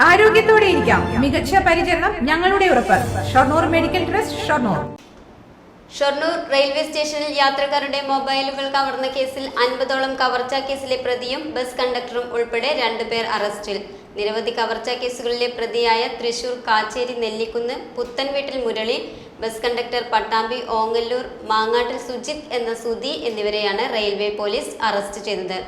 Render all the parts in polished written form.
ആരോഗ്യത്തോടെ ഇരിക്കാം. മികച്ച പരിചരണം ഞങ്ങളുടെ ഉറപ്പ്. Shoranur medical trust, Shoranur. Shoranur railway സ്റ്റേഷനിൽ യാത്രക്കാരുടെ മൊബൈലുകൾ കവർന്ന കേസിൽ 50ഓളം കവർച്ചാ കേസിലെ പ്രതിയും ബസ് കണ്ടക്ടറും ഉൾപ്പെടെ 2 പേർ അറസ്റ്റിൽ. നിരവധി കവർച്ചാ കേസുകളിലെ പ്രതിയായ തൃശൂർ കാച്ചേരി നെല്ലിക്കുന്ന് പുത്തൻവീട്ടിൽ മുരളി, ബസ് കണ്ടക്ടർ പട്ടാമ്പി ഓങ്ങല്ലൂർ മാങ്ങാട്ടിൽ സുജിത് എന്ന സുധി എന്നിവരെയാണ് റെയിൽവേ പോലീസ് അറസ്റ്റ് ചെയ്തത്.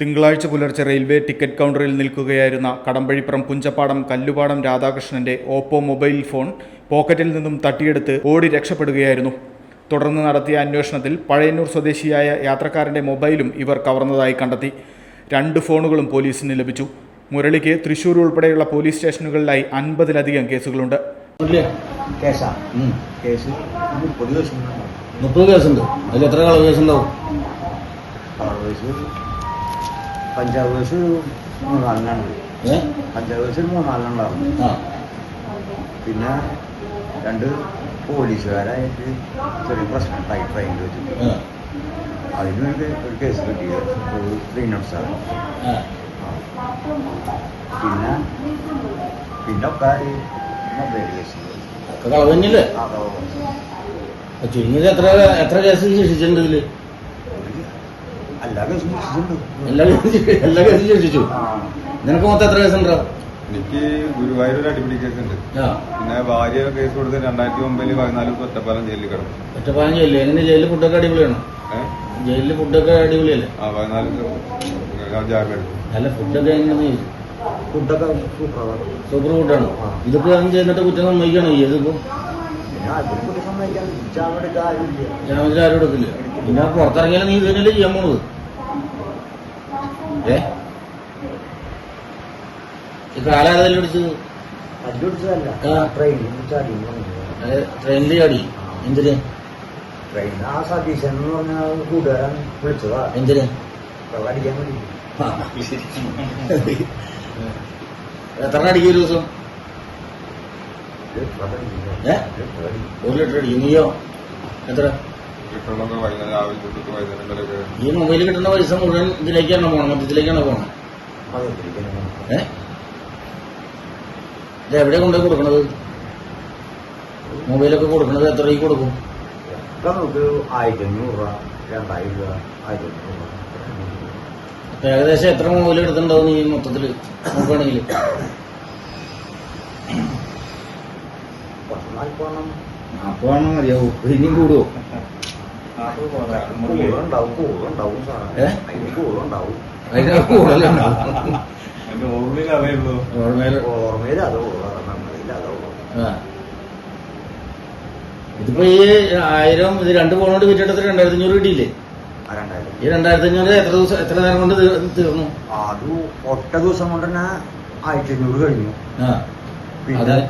തിങ്കളാഴ്ച പുലർച്ചെ റെയിൽവേ ടിക്കറ്റ് കൗണ്ടറിൽ നിൽക്കുകയായിരുന്ന കടമ്പഴിപ്പുറം പുഞ്ചപ്പാടം കല്ലുപാടം രാധാകൃഷ്ണന്റെ ഓപ്പോ മൊബൈൽ ഫോൺ പോക്കറ്റിൽ നിന്നും തട്ടിയെടുത്ത് ഓടി രക്ഷപ്പെടുകയായിരുന്നു. തുടർന്ന് നടത്തിയ അന്വേഷണത്തിൽ പഴയന്നൂർ സ്വദേശിയായ യാത്രക്കാരന്റെ മൊബൈലും ഇവർ കവർന്നതായി കണ്ടെത്തി. 2 ഫോണുകളും പോലീസിന് ലഭിച്ചു. മുരളിക്ക് തൃശൂർ ഉൾപ്പെടെയുള്ള പോലീസ് സ്റ്റേഷനുകളിലായി 50-ലധികം കേസുകളുണ്ട്. 30 കേസുണ്ട്. അതിൽ എത്ര കളർ കേസുണ്ടാവും? പഞ്ചാബ് കേസ് 3-4 പഞ്ചാബ് കേസ് 3-4 പിന്നെ 2 പോലീസുകാരായിട്ട് ചെറിയ പ്രശ്നം ഉണ്ടായി ട്രെയിനിൽ വെച്ചിട്ട്. അതിന് വേണ്ടി ഒരു കേസ് കിട്ടിയത് 307. പിന്നെ ഒക്കെ മൊബൈൽ കേസ് കളവല്ലേ. ചുരുങ്ങിയത് എത്ര കേസ് ശിക്ഷിച്ചിട്ടുണ്ട് ഇതില്? എല്ലാ കേസും എല്ലാ കേസും ശിക്ഷിച്ചു. നിനക്ക് മൊത്തം എത്ര കേസുണ്ടോ? എനിക്ക് ഗുരുവായൂർ ഒരു അടിപിടി കേസുണ്ട്. പിന്നെ ഭാര്യ കേസ് കൊടുത്ത് 2009 14 ഒറ്റപ്പാലം ജയിലിൽ കിടന്നു. ഒറ്റപ്പാലം ജയിലിൽ എങ്ങനെ? ജയിലിൽ ഫുഡൊക്കെ അടിപൊളിയാണോ? ജയിലിൽ ഫുഡൊക്കെ അടിപൊളിയല്ലേ? 14 ജാമ്യം എടുത്തു. അല്ല, ഫുഡൊക്കെ എങ്ങനെ? ഫുഡൊക്കെ സൂപ്പർ ഫുഡാണ്. ഇതിപ്പോ അവൻ ചെയ്യുന്നിട്ട് കുറ്റം സമ്മതിക്കണോ? ഇതിപ്പോ ജാമ്യത്തിൽ ആരും എടുക്കില്ല. പിന്നെ പുറത്തിറങ്ങിയാലും നീ ഇതിനല്ലേ ചെയ്യാൻ പോണത്? കാലാതല്ലേ അടിച്ചത്? ട്രെയിനിൽ ചാടി. എന്തിന്? ആ സതീശൻ എന്ന് പറഞ്ഞ കൂട്ടുകാരൻ വിളിച്ചതാ. എന്തിന്? അടിക്കാൻ വേണ്ടി. എത്ര അടിക്കും ഒരു ദിവസം? 1 ലിറ്റർ അടിക്കും. നീയോ എത്ര? ഈ മൊബൈലിൽ കിട്ടുന്ന പൈസ മുഴുവൻ ഇതിലേക്കാണോ പോകണം? മൊത്തത്തിലേക്കാണോ പോകണം? ഇത് എവിടെ കൊണ്ടുപോയി കൊടുക്കണത്? മൊബൈലൊക്കെ കൊടുക്കണത് എത്ര രൂപ കൊടുക്കും? നമുക്ക് 1500 രൂപ, 2000 രൂപ, 1500 രൂപ. ഏകദേശം എത്ര മൊബൈൽ എടുത്തിട്ടുണ്ടാവും നീ മൊത്തത്തില് നോക്കുകയാണെങ്കിൽ? 40 മതിയാവൂ. ഇനിയും കൂടുവോ? ഇതിപ്പോ ഈ 1000 ഇത് 2 ഫോണോട് വിറ്റിട്ട് 2500 കിട്ടിയില്ലേ? ഈ 2500 എത്ര നേരം കൊണ്ട് തീർന്നു? അത് ഒറ്റ ദിവസം കൊണ്ട് തന്നെ 1500 കഴിഞ്ഞു.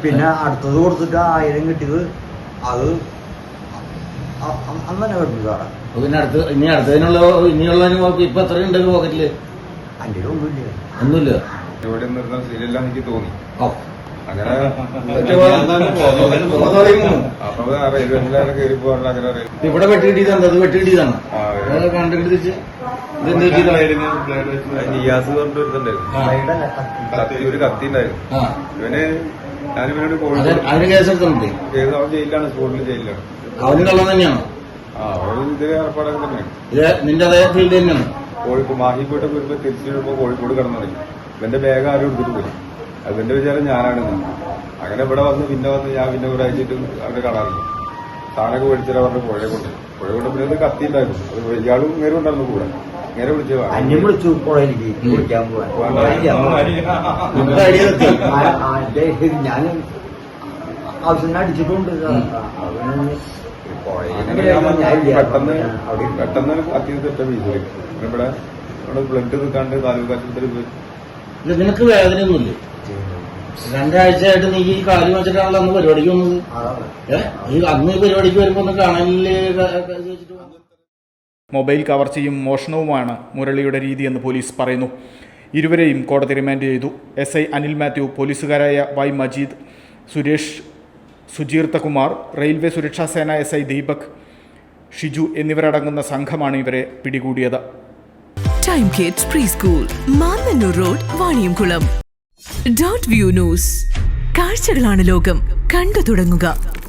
പിന്നെ അടുത്തത് കൊടുത്തിട്ട് 1000 കിട്ടിയത് അത് അന്ന് തന്നെ കിട്ടുന്നു സാറേ. പിന്നെ ഇനി അടുത്തതിനുള്ള ഇപ്പൊ എത്ര ഉണ്ട് പോക്കറ്റില്? അന്റെ ഒന്നുമില്ല. ഒന്നുമില്ല. ഇവിടെ നിർത്താൻ ശരിയല്ല എനിക്ക് തോന്നി. അങ്ങനെ ഇവിടെ വെട്ടി കിട്ടിയതാണ്. അത് വെട്ടി കിട്ടിയതാണ്. കണ്ടിട്ട് തിരിച്ച് നിയാസ് പറഞ്ഞിട്ടുണ്ടായിരുന്നു. ഒരു കത്തി ഉണ്ടായിരുന്നു. ഇവന് ഞാനിവനോട് അതിന് കേസെടുത്തിട്ടുണ്ട്. അവൻ ജയിലിലാണ്, സ്പോട്ടിൽ ജയിലിലാണ്. അവന് കള്ളം തന്നെയാണ്. ഇതേ ഏർപ്പാടൊക്കെ തന്നെയാണ്. ഇത് നിന്റെ അതേ ഫീൽഡ് തന്നെയാണ്. കോഴിക്കോട് മാഹി പോയിട്ട് വരുമ്പോ തിരിച്ചു വരുമ്പോ കോഴിക്കോട് കിടന്നു തുടങ്ങി. ഇവന്റെ ബാഗ് ആരും എടുത്തിട്ട് പോയി. അതിന്റെ വിചാരം ഞാനാണെന്ന്. അങ്ങനെ ഇവിടെ വന്ന് ഞാൻ പിന്നെ ഒരാഴ്ചയിട്ട് അവിടെ കാണാറില്ല. സാധനമൊക്കെ മേടിച്ചാൽ പറഞ്ഞ് പുഴയെ കൊണ്ട് പിന്നെ അത് കത്തി ഉണ്ടായിരുന്നു. അത് ഇയാളും നേരെ ഉണ്ടായിരുന്നു കൂടെ. നേരെ വിളിച്ചു പുഴയിലേക്ക് കുളിക്കാൻ പോവാൻ. ഞാൻ ആവശ്യം അടിച്ചിട്ടുണ്ട്. പെട്ടെന്ന് കത്തി തെറ്റ വീട്ടിൽ ഇവിടെ ബ്ലഡ് നിൽക്കാണ്ട് താലൂക്ക് ആശുപത്രിയിൽ പോയി. നിനക്ക് വേദനയൊന്നുമില്ലേ? 2 ആഴ്ചയായിട്ട് നീ ഈ കാര്യം വെച്ചിട്ടാണല്ലോ അന്ന് പരിപാടിക്ക് വന്നത്. അന്ന് ഈ പരിപാടിക്ക് വരുമ്പോ ഒന്ന് കാണാനില്ലേ? മൊബൈൽ കവർച്ചയും മോഷണവുമാണ് മുരളിയുടെ രീതിയെന്ന് പോലീസ് പറയുന്നു. ഇരുവരെയും കോടതി റിമാൻഡ് ചെയ്തു. SI അനിൽ മാത്യു, പോലീസുകാരായ Y മജീദ്, സുരേഷ്, സുജീർത്തകുമാർ, റെയിൽവേ സുരക്ഷാ സേന SI ദീപക്, ഷിജു എന്നിവരടങ്ങുന്ന സംഘമാണ് ഇവരെ പിടികൂടിയത്. Time Kids pre school, Mannannur road, Vaniyamkulam. Dot view news. കാഴ്ചകളാണ് ലോകം. കണ്ടു തുടങ്ങുക.